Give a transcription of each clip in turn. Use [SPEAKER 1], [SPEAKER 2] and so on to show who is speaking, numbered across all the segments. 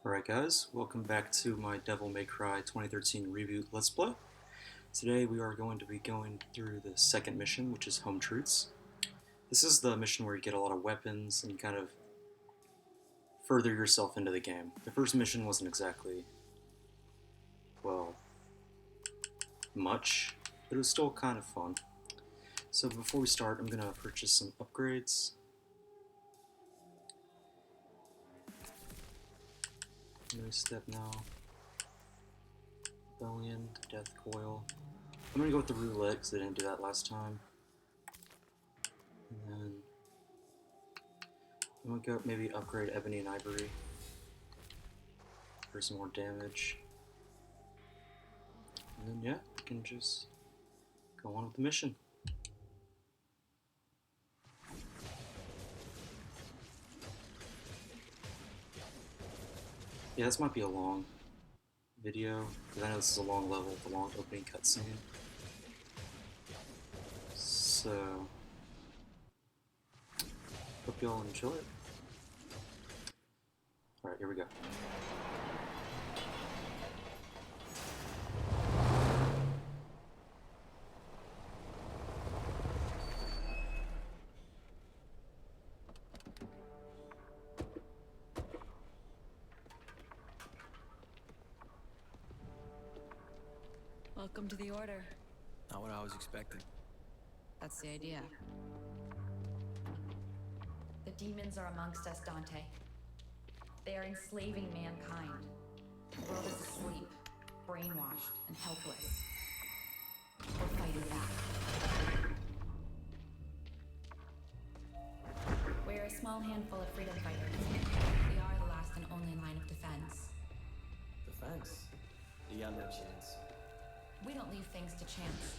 [SPEAKER 1] Alright guys, welcome back to my Devil May Cry 2013 reboot Let's Play. Today we are going to be going through the second mission, which is Home Truths. This is the mission where you get a lot of weapons and kind of further yourself into the game. The first mission wasn't exactly, well, much, but it was still kind of fun. So before we start, I'm going to purchase some upgrades. No step now. Rebellion, Death Coil. I'm gonna go with the roulette because I didn't do that last time. And then I'm gonna go maybe upgrade Ebony and Ivory for some more damage. And then yeah, we can just go on with the mission. Yeah, this might be a long video, because I know this is a long level with a long opening cutscene. So, hope y'all enjoy it. Alright, here we go.
[SPEAKER 2] Welcome to the Order.
[SPEAKER 3] Not what I was expecting.
[SPEAKER 2] That's the idea.
[SPEAKER 4] The demons are amongst us, Dante. They are enslaving mankind. The world is asleep, brainwashed, and helpless. We're fighting back. We're a small handful of freedom fighters. We are the last and only line of defense.
[SPEAKER 3] Defense? You got no chance.
[SPEAKER 4] We don't leave things to chance.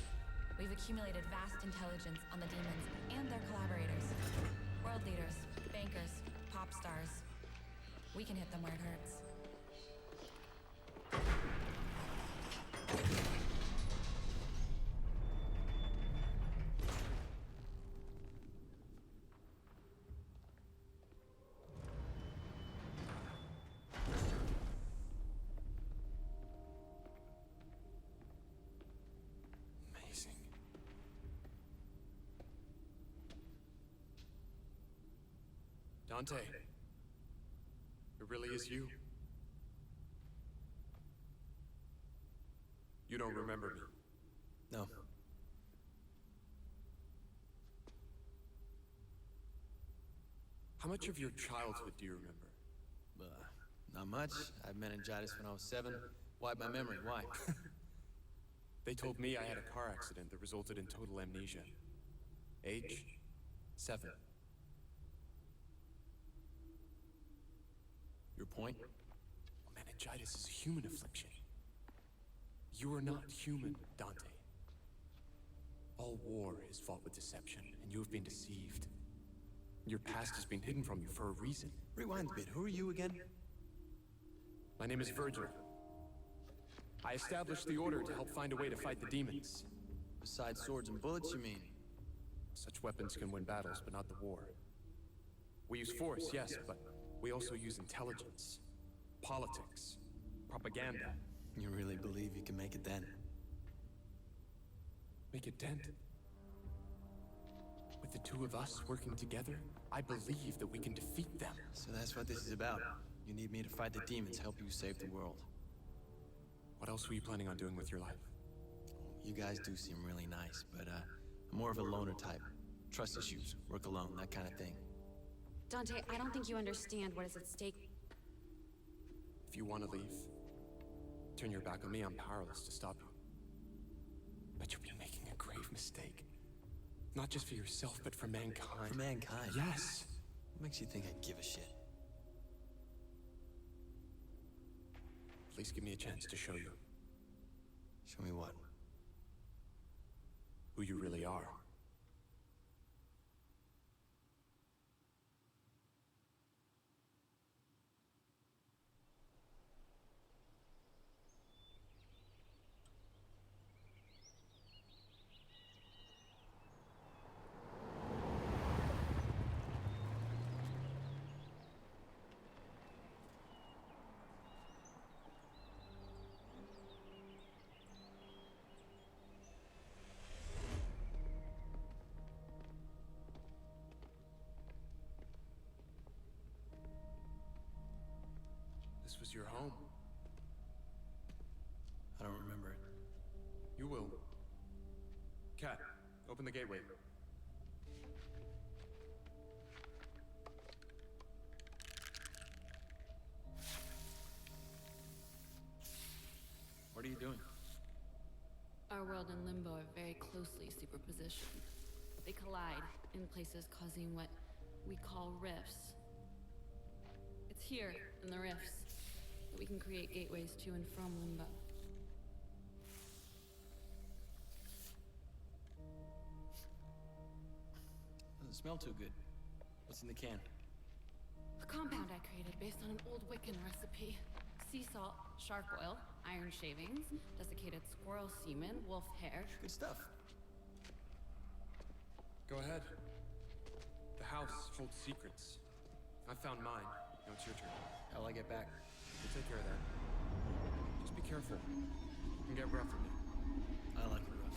[SPEAKER 4] We've accumulated vast intelligence on the demons and their collaborators. World leaders, bankers, pop stars. We can hit them where it hurts.
[SPEAKER 3] Amazing. Dante. It really is you. You don't remember me? No. How much of your childhood do you remember?
[SPEAKER 5] Not much. I had meningitis when I was 7. Wiped my memory. Why?
[SPEAKER 3] They told me I had a car accident that resulted in total amnesia. Age? 7.
[SPEAKER 5] Your point?
[SPEAKER 3] Meningitis is a human affliction. You are not human, Dante. All war is fought with deception, and you have been deceived. Your past has been hidden from you for a reason.
[SPEAKER 5] Rewind a bit. Who are you again?
[SPEAKER 3] My name is Virgil. I established the Order to help find a way to fight the demons.
[SPEAKER 5] Besides swords and bullets, you mean?
[SPEAKER 3] Such weapons can win battles, but not the war. We use force, yes, but we also use intelligence, politics, propaganda.
[SPEAKER 5] You really believe you can make a dent?
[SPEAKER 3] Make a dent? With the two of us working together, I believe that we can defeat them.
[SPEAKER 5] So that's what this is about. You need me to fight the demons, help you save the world.
[SPEAKER 3] What else were you planning on doing with your life?
[SPEAKER 5] You guys do seem really nice, but I'm more of a loner type. Trust issues, work alone, that kind of thing.
[SPEAKER 2] Dante, I don't think you understand what is at stake.
[SPEAKER 3] If you want to leave, turn your back on me, I'm powerless to stop you. But you'll be making a grave mistake. Not just for yourself, but for mankind.
[SPEAKER 5] For mankind?
[SPEAKER 3] Yes!
[SPEAKER 5] What makes you think I give a shit?
[SPEAKER 3] Please give me a chance to show you
[SPEAKER 5] Show me what?
[SPEAKER 3] who you really are. was your home.
[SPEAKER 5] I don't remember it.
[SPEAKER 3] You will. Cat, open the gateway.
[SPEAKER 5] What are you doing?
[SPEAKER 2] Our world and Limbo are very closely superpositioned. They collide in places causing what we call rifts. It's here, in the rifts, that we can create gateways to and from Limbo.
[SPEAKER 5] Doesn't smell too good. What's in the can?
[SPEAKER 2] A compound I created based on an old Wiccan recipe. Sea salt, shark oil, iron shavings, desiccated squirrel semen, wolf hair.
[SPEAKER 5] Good stuff.
[SPEAKER 3] Go ahead. The house holds secrets. I found mine. Now it's your turn.
[SPEAKER 5] How'll I get back?
[SPEAKER 3] We'll take care of that. Just be careful. You can get rough from me.
[SPEAKER 5] I like it rough.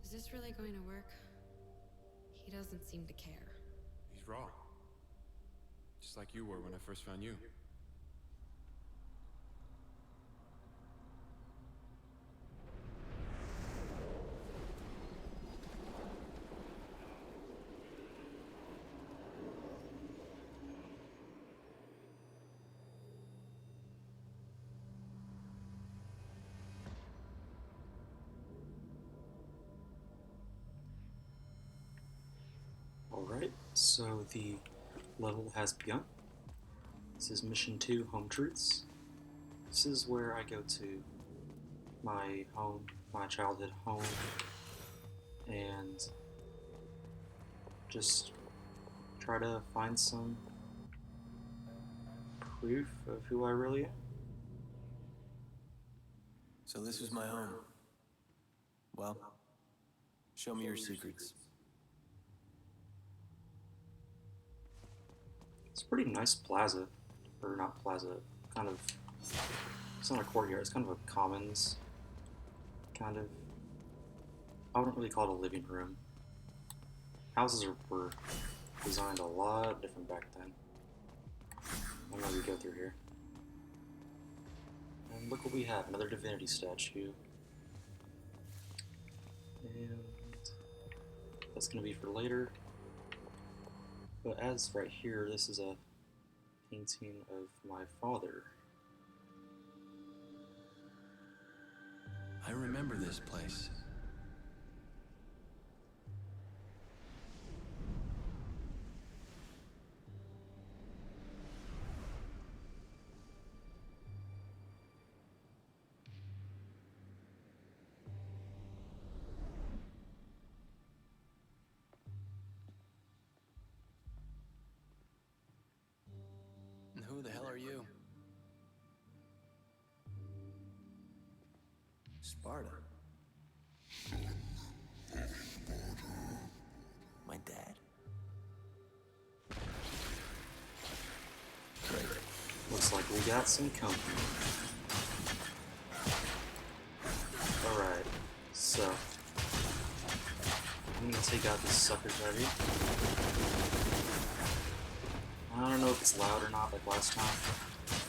[SPEAKER 2] Is this really going to work? He doesn't seem to care.
[SPEAKER 3] He's raw. Just like you were when I first found you.
[SPEAKER 1] Alright, so the level has begun. This is Mission 2, Home Truths. This is where I go to my home, my childhood home, and just try to find some proof of who I really am.
[SPEAKER 5] So this was my home. Well, show me your secrets.
[SPEAKER 1] It's a pretty nice plaza, or not plaza, kind of, it's not a courtyard, it's kind of a commons, kind of, I wouldn't really call it a living room. Houses were designed a lot different back then. I know we go through here. And look what we have, another Divinity Statue. And that's going to be for later. But as right here, this is a painting of my father.
[SPEAKER 5] I remember this place. And who the hell are you? Sparta. My dad? Great.
[SPEAKER 1] Looks like we got some company. Alright, so I'm gonna take out these suckers right here. I don't know if it's loud or not like last time.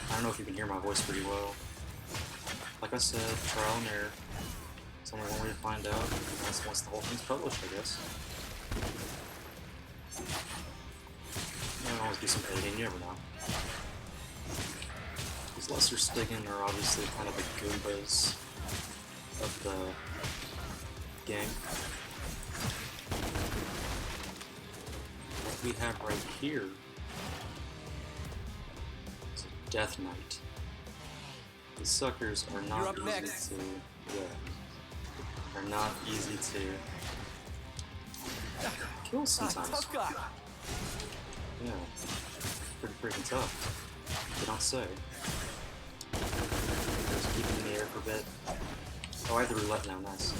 [SPEAKER 1] I don't know if you can hear my voice pretty well. Like I said, trial and error. It's only one way to find out. That's once the whole thing's published, I guess. There can always be some editing, you never know. These lesser Stiggin are obviously kind of the Goombas of the game. What we have right here is a Death Knight. These suckers are not easy to, are not easy to kill sometimes. Yeah, pretty freaking tough. They don't say. Just keep them in the air for a bit. Oh, I have the roulette now, nice.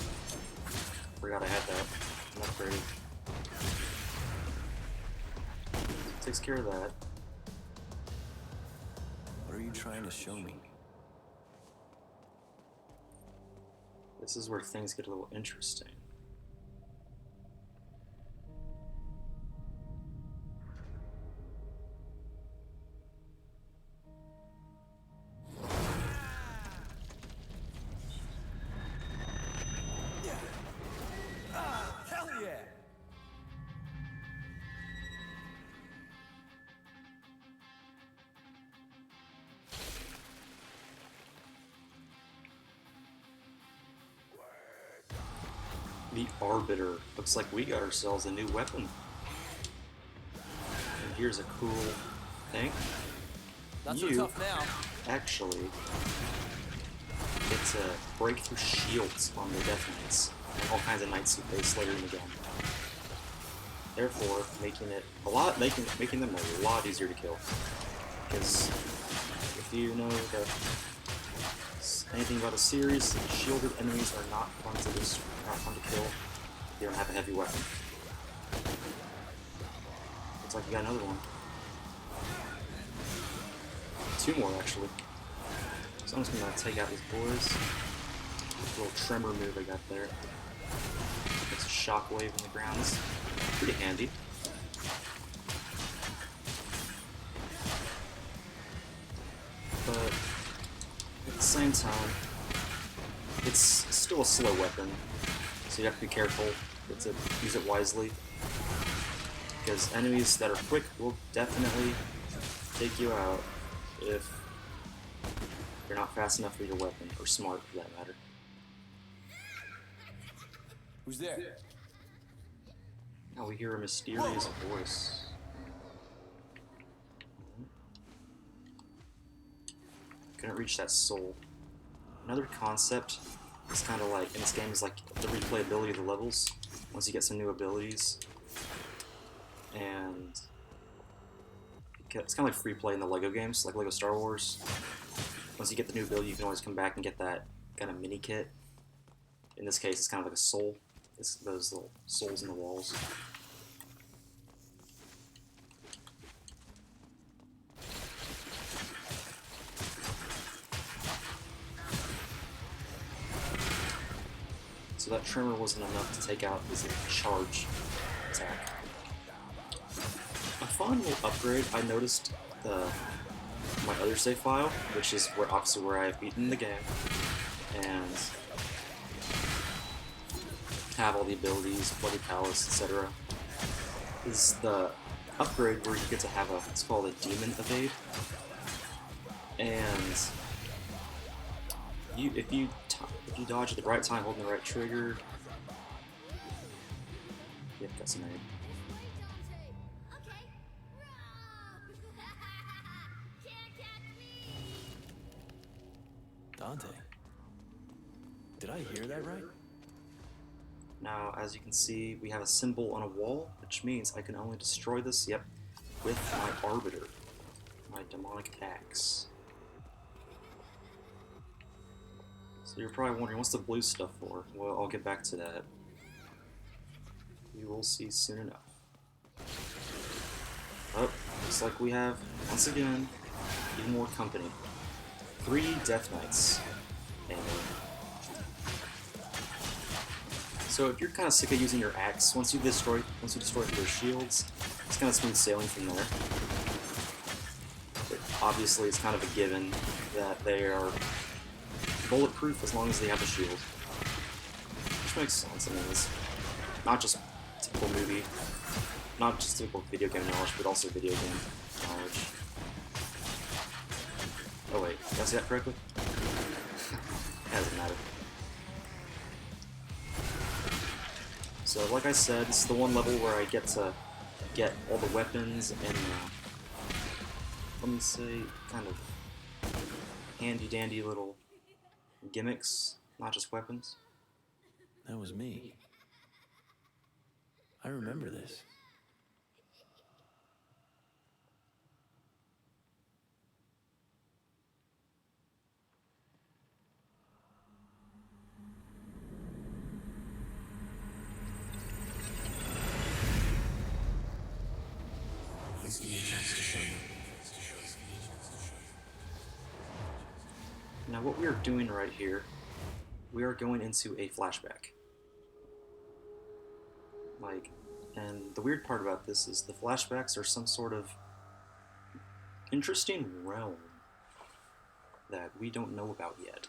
[SPEAKER 1] Forgot I had that. An upgrade. Takes care of that.
[SPEAKER 5] What are you trying to show me?
[SPEAKER 1] This is where things get a little interesting. The Arbiter. Looks like we got ourselves a new weapon. And here's a cool thing.
[SPEAKER 6] Not so
[SPEAKER 1] You
[SPEAKER 6] tough now.
[SPEAKER 1] actually get to break through shields on the Death Knights and all kinds of knights you face later in the game. Therefore, making them a lot easier to kill. Because if you know that anything about a series, shielded enemies are not fun to kill if you don't have a heavy weapon. Looks like you got another one. 2 more, actually. So I'm just gonna take out these boys. Little tremor move I got there. It's a shockwave in the ground. It's pretty handy. But at the same time, it's still a slow weapon, so you have to be careful to use it wisely. Because enemies that are quick will definitely take you out if you're not fast enough with your weapon, or smart for that matter.
[SPEAKER 6] Who's there?
[SPEAKER 1] Now we hear a mysterious voice. Couldn't reach that soul. Another concept is kind of like, in this game, is like the replayability of the levels once you get some new abilities. And it's kind of like free play in the LEGO games, like LEGO Star Wars. Once you get the new ability, you can always come back and get that kind of mini kit. In this case, it's kind of like a soul. It's those little souls in the walls. So that tremor wasn't enough to take out his charge attack. A fun little upgrade, I noticed my other save file, which is obviously where I've beaten the game, and have all the abilities, Bloody Palace, etc. Is the upgrade where you get to have it's called a Demon Evade, and if you dodge at the right time, holding the right trigger, yep, that's an aim.
[SPEAKER 5] Dante. Did I hear that right?
[SPEAKER 1] Now, as you can see, we have a symbol on a wall, which means I can only destroy this, yep, with my Arbiter, my demonic axe. So you're probably wondering, what's the blue stuff for? Well, I'll get back to that. You will see soon enough. Oh, looks like we have, once again, even more company. 3 Death Knights. And so if you're kind of sick of using your axe, once you destroy their shields, it's kind of smooth sailing from there. But obviously, it's kind of a given that they are bulletproof as long as they have a shield, which makes sense. I mean, it's not just typical movie, not just typical video game knowledge, but also video game knowledge. Oh wait, did I say that correctly? That doesn't matter. So, like I said, this is the one level where I get to get all the weapons and, let me say, kind of handy-dandy little gimmicks, not just weapons.
[SPEAKER 5] That was me. I remember this.
[SPEAKER 3] Please give me a chance to show you.
[SPEAKER 1] Now what we are doing right here, we are going into a flashback. And the weird part about this is the flashbacks are some sort of interesting realm that we don't know about yet,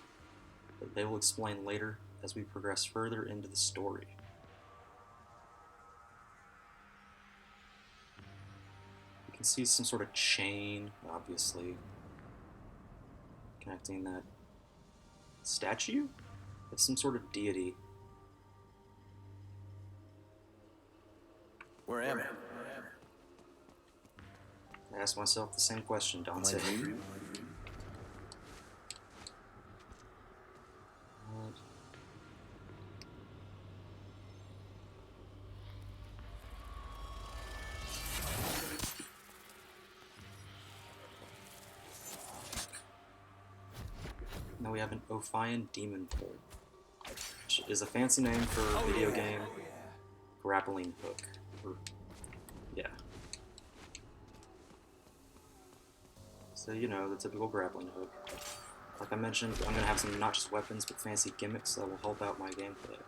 [SPEAKER 1] but they will explain later as we progress further into the story. You can see some sort of chain, obviously, connecting that statue of some sort of deity.
[SPEAKER 6] Where am I?
[SPEAKER 1] I asked myself the same question,
[SPEAKER 6] Am I
[SPEAKER 1] Dante.
[SPEAKER 6] dreaming?
[SPEAKER 1] What? Now we have an Ophion Demon Pull, which is a fancy name for a video game grappling hook. Yeah. So, you know, the typical grappling hook. Like I mentioned, I'm going to have some not just weapons, but fancy gimmicks that will help out my gameplay.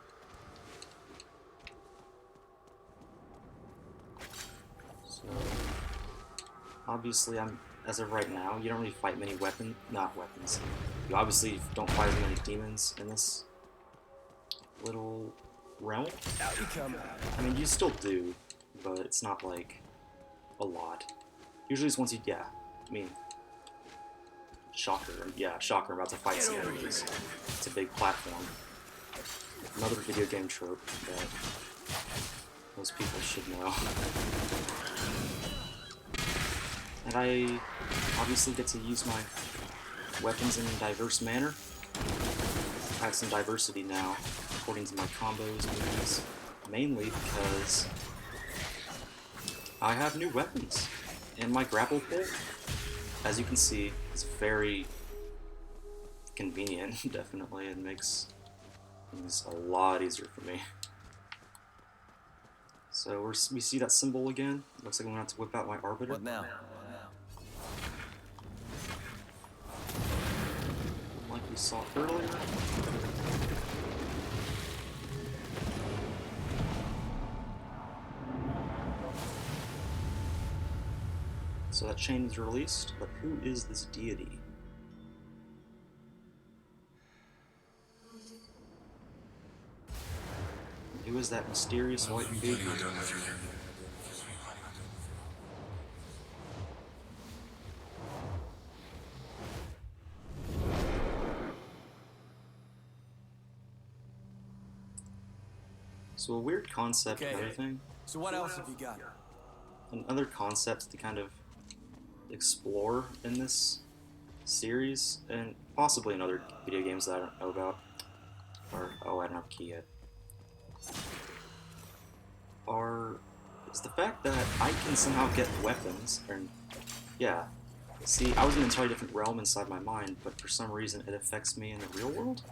[SPEAKER 1] So, obviously, as of right now, you don't really fight many not weapons. You obviously don't fight as many demons in this little realm.
[SPEAKER 6] Out you come.
[SPEAKER 1] I mean, you still do, but it's not like a lot. Usually it's once you, yeah, I mean, shocker, I'm about to fight some enemies. It's a big platform. Another video game trope that most people should know. And I obviously get to use my weapons in a diverse manner. I have some diversity now, according to my combos and moves, mainly because I have new weapons. And my grapple pull, as you can see, is very convenient, definitely. It makes things a lot easier for me. So we see that symbol again. Looks like I'm going to have to whip out my Arbiter.
[SPEAKER 6] What now?
[SPEAKER 1] Like we saw earlier. So that chain is released, but who is this deity? Who is that mysterious white figure? So a weird concept and
[SPEAKER 6] Okay.
[SPEAKER 1] everything.
[SPEAKER 6] So what else have you got?
[SPEAKER 1] Another concept to kind of explore in this series, and possibly in other video games that I don't know about. Or, oh, I don't have a key yet. Is the fact that I can somehow get weapons, and yeah. See, I was in an entirely different realm inside my mind, but for some reason it affects me in the real world.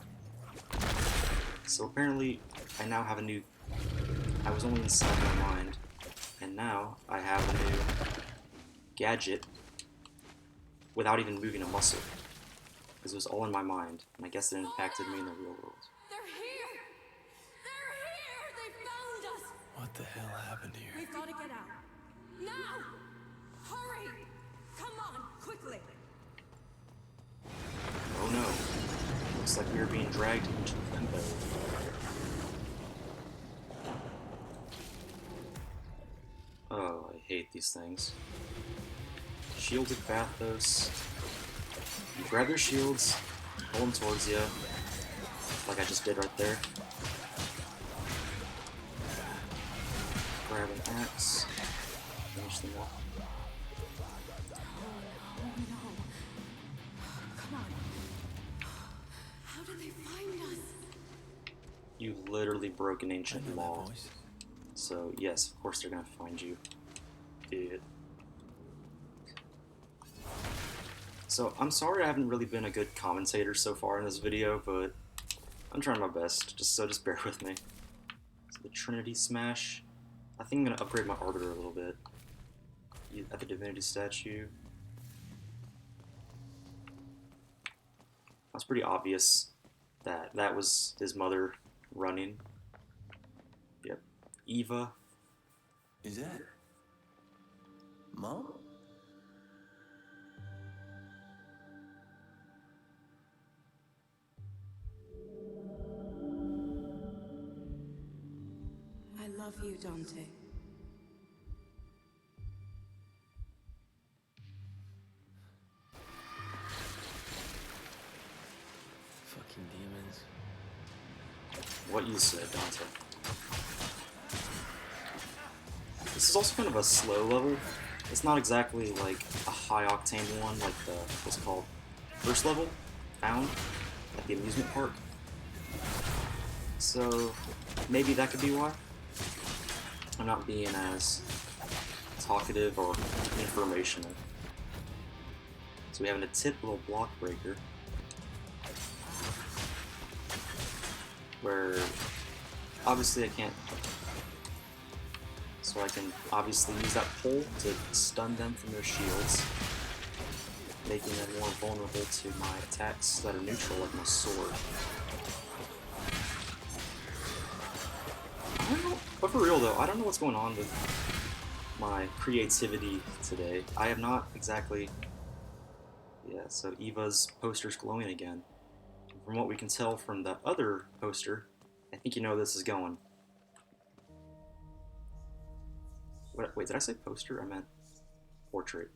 [SPEAKER 1] So apparently, I now have a new... I was only inside my mind, and now I have a new gadget without even moving a muscle. Because it was all in my mind, and I guess it impacted me in the real world.
[SPEAKER 4] They're here! They're here! They found us!
[SPEAKER 5] What the hell happened here?
[SPEAKER 4] We've got to get out. Now! Hurry! Come on, quickly!
[SPEAKER 1] Oh no. Looks like we are being dragged into limbo. Oh, I hate these things. Shielded Bathos. You grab their shields, pull them towards you, like I just did right there. Grab an axe, finish them off.
[SPEAKER 4] Come on. How did they find us?
[SPEAKER 1] You literally broke an ancient
[SPEAKER 5] I know
[SPEAKER 1] law.
[SPEAKER 5] that voice.
[SPEAKER 1] So yes, of course they're gonna find you, idiot. So I'm sorry I haven't really been a good commentator so far in this video, but I'm trying my best. Just bear with me. So the Trinity Smash. I think I'm gonna upgrade my Arbiter a little bit. At the Divinity Statue. That's pretty obvious that that was his mother running. Yep. Eva.
[SPEAKER 5] Is that Mom?
[SPEAKER 7] I love you, Dante.
[SPEAKER 5] Fucking demons.
[SPEAKER 1] What you said, Dante. This is also kind of a slow level. It's not exactly like a high octane one like the what's it called first level found at the amusement park. So maybe that could be why I'm not being as talkative or informational. So we have a tip little block breaker where obviously I can't, so I can obviously use that pole to stun them from their shields, making them more vulnerable to my attacks that are neutral, like my sword. I don't know, but for real though, I don't know what's going on with my creativity today. I have not exactly... Yeah, so Eva's poster's glowing again. From what we can tell from the other poster, I think you know this is going. Wait, did I say poster? I meant portrait.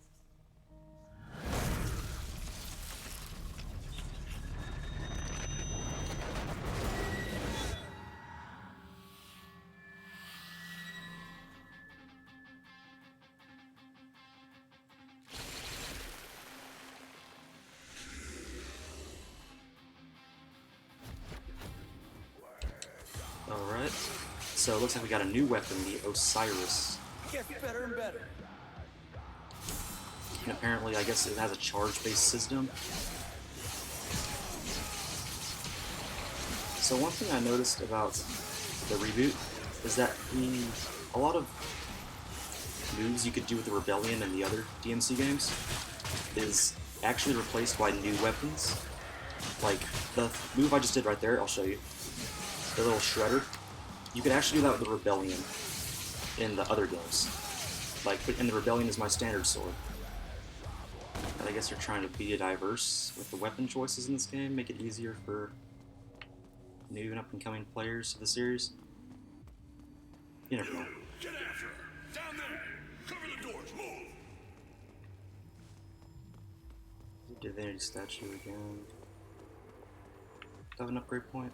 [SPEAKER 1] Alright, so it looks like we got a new weapon, the Osiris.
[SPEAKER 6] Gets better and better.
[SPEAKER 1] And apparently, I guess it has a charge-based system. So one thing I noticed about the reboot is that a lot of moves you could do with the Rebellion and the other DMC games is actually replaced by new weapons. Like, the move I just did right there, I'll show you. The little shredder. You could actually do that with the Rebellion in the other games. Like, and the Rebellion is my standard sword. But I guess they're trying to be diverse with the weapon choices in this game, make it easier for new and up-and-coming players of the series. You never know.
[SPEAKER 8] Get after her! Down there! Cover the doors! Move!
[SPEAKER 1] Divinity Statue again. Do I have an upgrade point?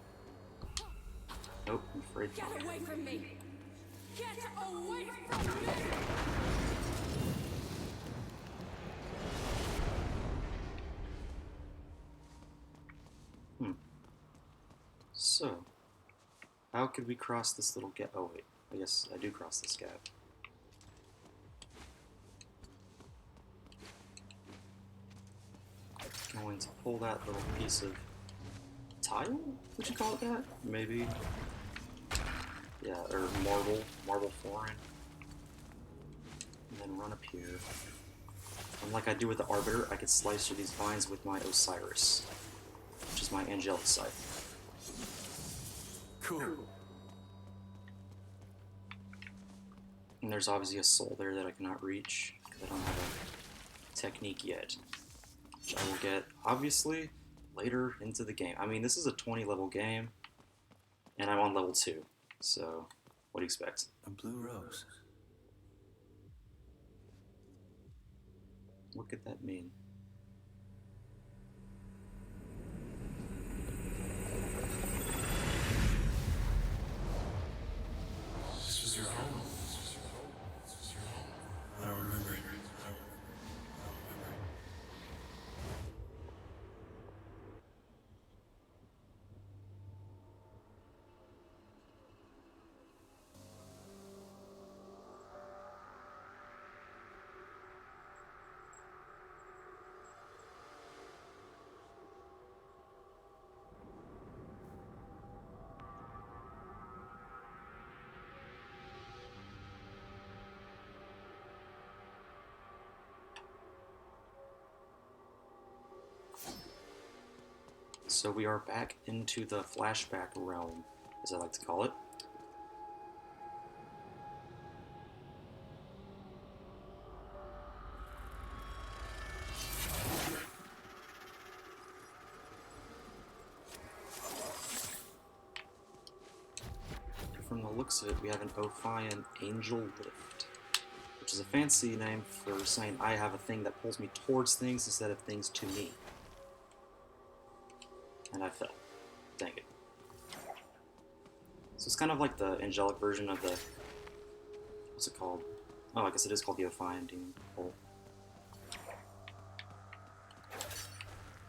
[SPEAKER 1] Nope, I'm afraid.
[SPEAKER 2] Get away from me! Get away from me!
[SPEAKER 1] So, how could we cross this little gap? Oh wait, I guess I do cross this gap. Going to pull that little piece of tile? Would you call it that? Maybe. Yeah, or marble flooring. And then run up here. And like I do with the Arbiter, I could slice through these vines with my Osiris, which is my angelic scythe.
[SPEAKER 6] Cool.
[SPEAKER 1] And there's obviously a soul there that I cannot reach, because I don't have a technique yet. Which I will get, obviously, later into the game. I mean, this is a 20 level game, and I'm on level 2, so what do you expect?
[SPEAKER 5] A blue rose.
[SPEAKER 1] What could that mean?
[SPEAKER 3] This was your home.
[SPEAKER 5] I don't remember it.
[SPEAKER 1] So we are back into the flashback realm, as I like to call it. From the looks of it, we have an Ophion Angel Lift, which is a fancy name for saying I have a thing that pulls me towards things instead of things to me. And I fell. Dang it. So it's kind of like the angelic version of the... what's it called? Oh, I guess it is called the Ophion Demon Pole.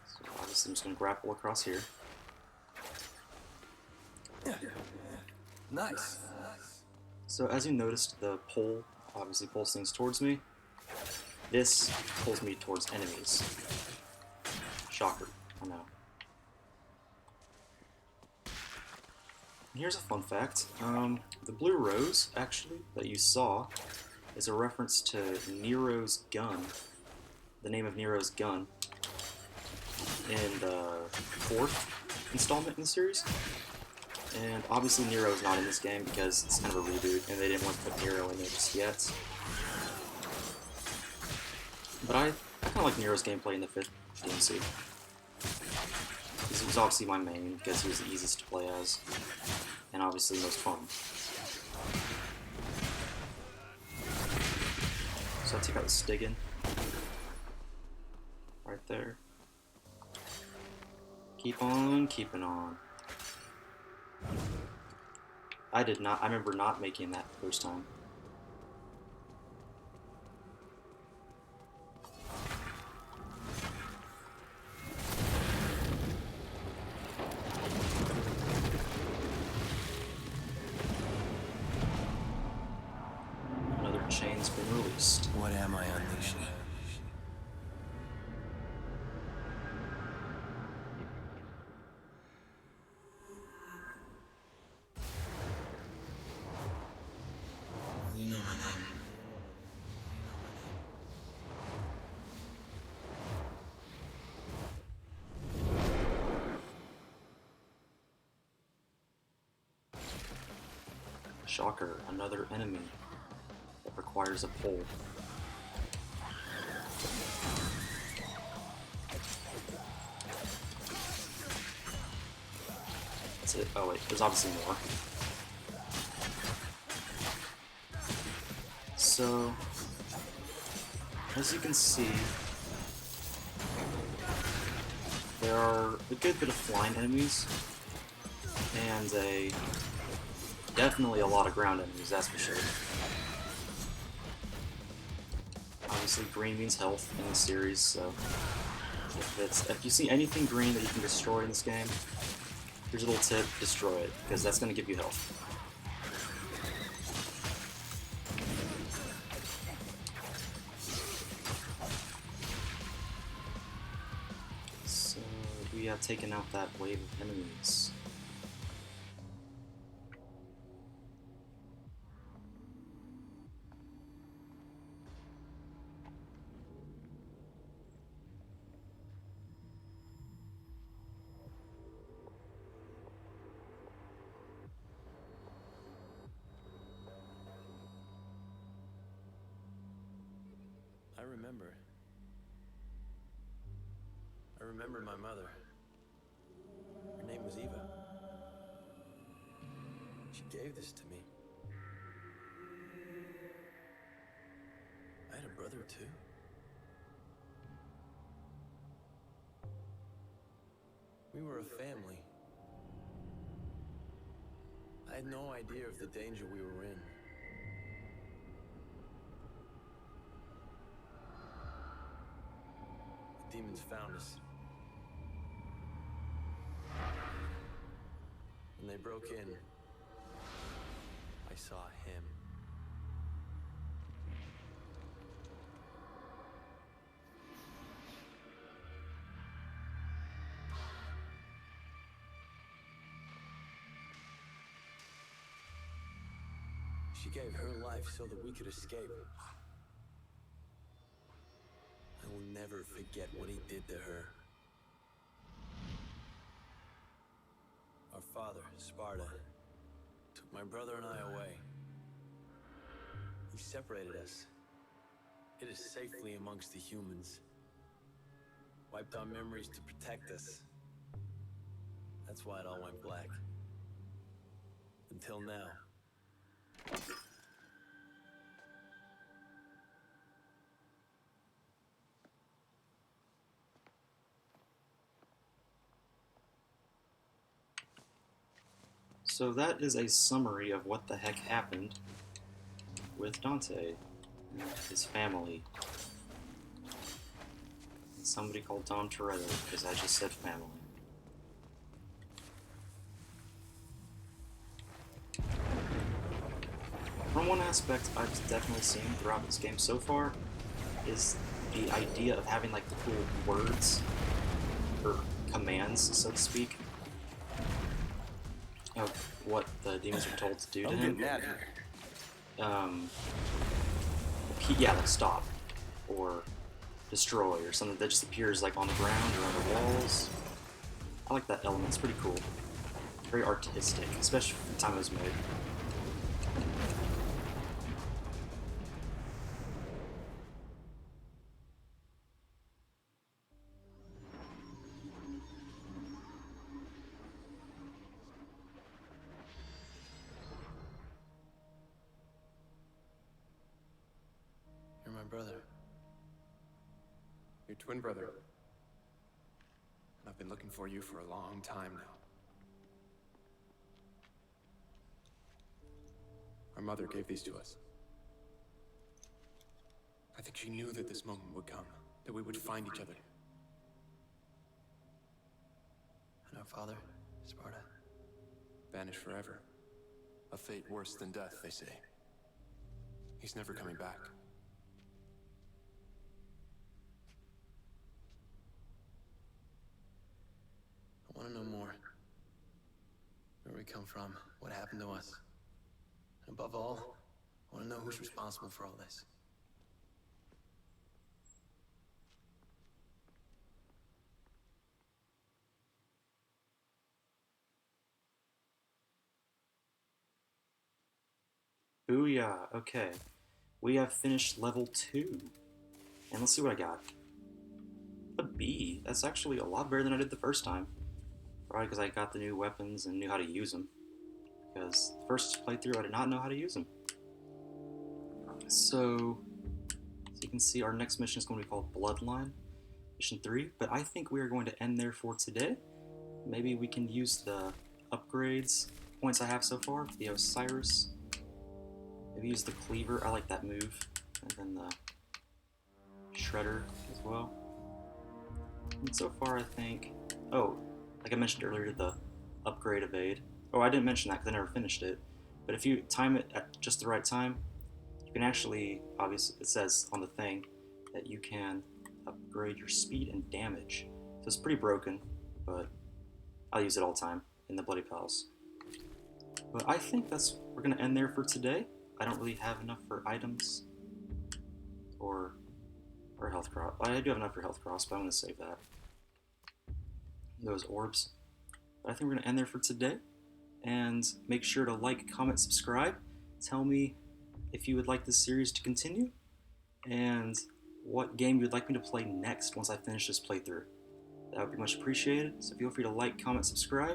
[SPEAKER 1] So obviously I'm just going to grapple across here.
[SPEAKER 6] Nice.
[SPEAKER 1] So as you noticed, the pole obviously pulls things towards me. This pulls me towards enemies. Shocker, I know. And here's a fun fact. The blue rose, actually, that you saw, is a reference to Nero's gun. The name of Nero's gun in the 4th installment in the series. And obviously Nero's not in this game because it's kind of a reboot and they didn't want to put Nero in there just yet. But I kind of like Nero's gameplay in the 5th DMC. He was obviously my main because he was the easiest to play as, and obviously most fun. So I take out the Stiggin. Right there. Keep on keeping on. I remember not making that the first time. Another chain's been released.
[SPEAKER 6] What am I unleashing? You know my name.
[SPEAKER 1] Shocker, another enemy that requires a pole. That's it. Oh wait, there's obviously more. So, as you can see, there are a good bit of flying enemies, and definitely a lot of ground enemies, that's for sure. Obviously, green means health in the series, so if you see anything green that you can destroy in this game, here's a little tip: destroy it, because that's going to give you health. So we have taken out that wave of enemies.
[SPEAKER 5] I remember my mother. Her name was Eva. She gave this to me. I had a brother too. We were a family. I had no idea of the danger we were in. The demons found us. When they broke in, I saw him. She gave her life so that we could escape. I will never forget what he did to her. Our father, Sparta, took my brother and I away. He separated us, hid us safely amongst the humans, wiped our memories to protect us. That's why it all went black. Until now.
[SPEAKER 1] So that is a summary of what the heck happened with Dante. his family. And somebody called Dom Toretto, because I just said family. From one aspect I've definitely seen throughout this game so far is the idea of having like the cool words or commands, so to speak, of what the demons are told to do to him. Yeah, like stop or destroy or something that just appears like on the ground or on the walls. I like that element. It's pretty cool. Very artistic, especially for the time it was made.
[SPEAKER 5] You're my brother.
[SPEAKER 3] Your twin brother. And I've been looking for you for a long time now. Our mother gave these to us. I think she knew that this moment would come, that we would find each other.
[SPEAKER 5] And our father, Sparta?
[SPEAKER 3] Vanished forever. A fate worse than death, they say. He's never coming back.
[SPEAKER 5] I want to know more. Where we come from, what happened to us. And above all, I want to know who's responsible for all this.
[SPEAKER 1] Booyah! Okay. We have finished level 2. And let's see what I got. A B. That's actually a lot better than I did the first time. Probably because I got the new weapons and knew how to use them. Because the first playthrough I did not know how to use them. So you can see our next mission is going to be called Bloodline Mission 3. But I think we are going to end there for today. Maybe we can use the upgrades points I have so far. The Osiris. Maybe use the Cleaver. I like that move. And then the Shredder as well. And so far I think... Oh, like I mentioned earlier, the upgrade evade. Oh, I didn't mention that because I never finished it. But if you time it at just the right time, you can actually, obviously, it says on the thing that you can upgrade your speed and damage. So it's pretty broken, but I'll use it all the time in the Bloody Pals. But I think we're going to end there for today. I don't really have enough for items or health cross. I do have enough for health cross, but I'm going to save that. Those orbs. But I think we're going to end there for today. And make sure to like, comment, subscribe. Tell me if you would like this series to continue and what game you would like me to play next once I finish this playthrough. That would be much appreciated. So feel free to like, comment, subscribe,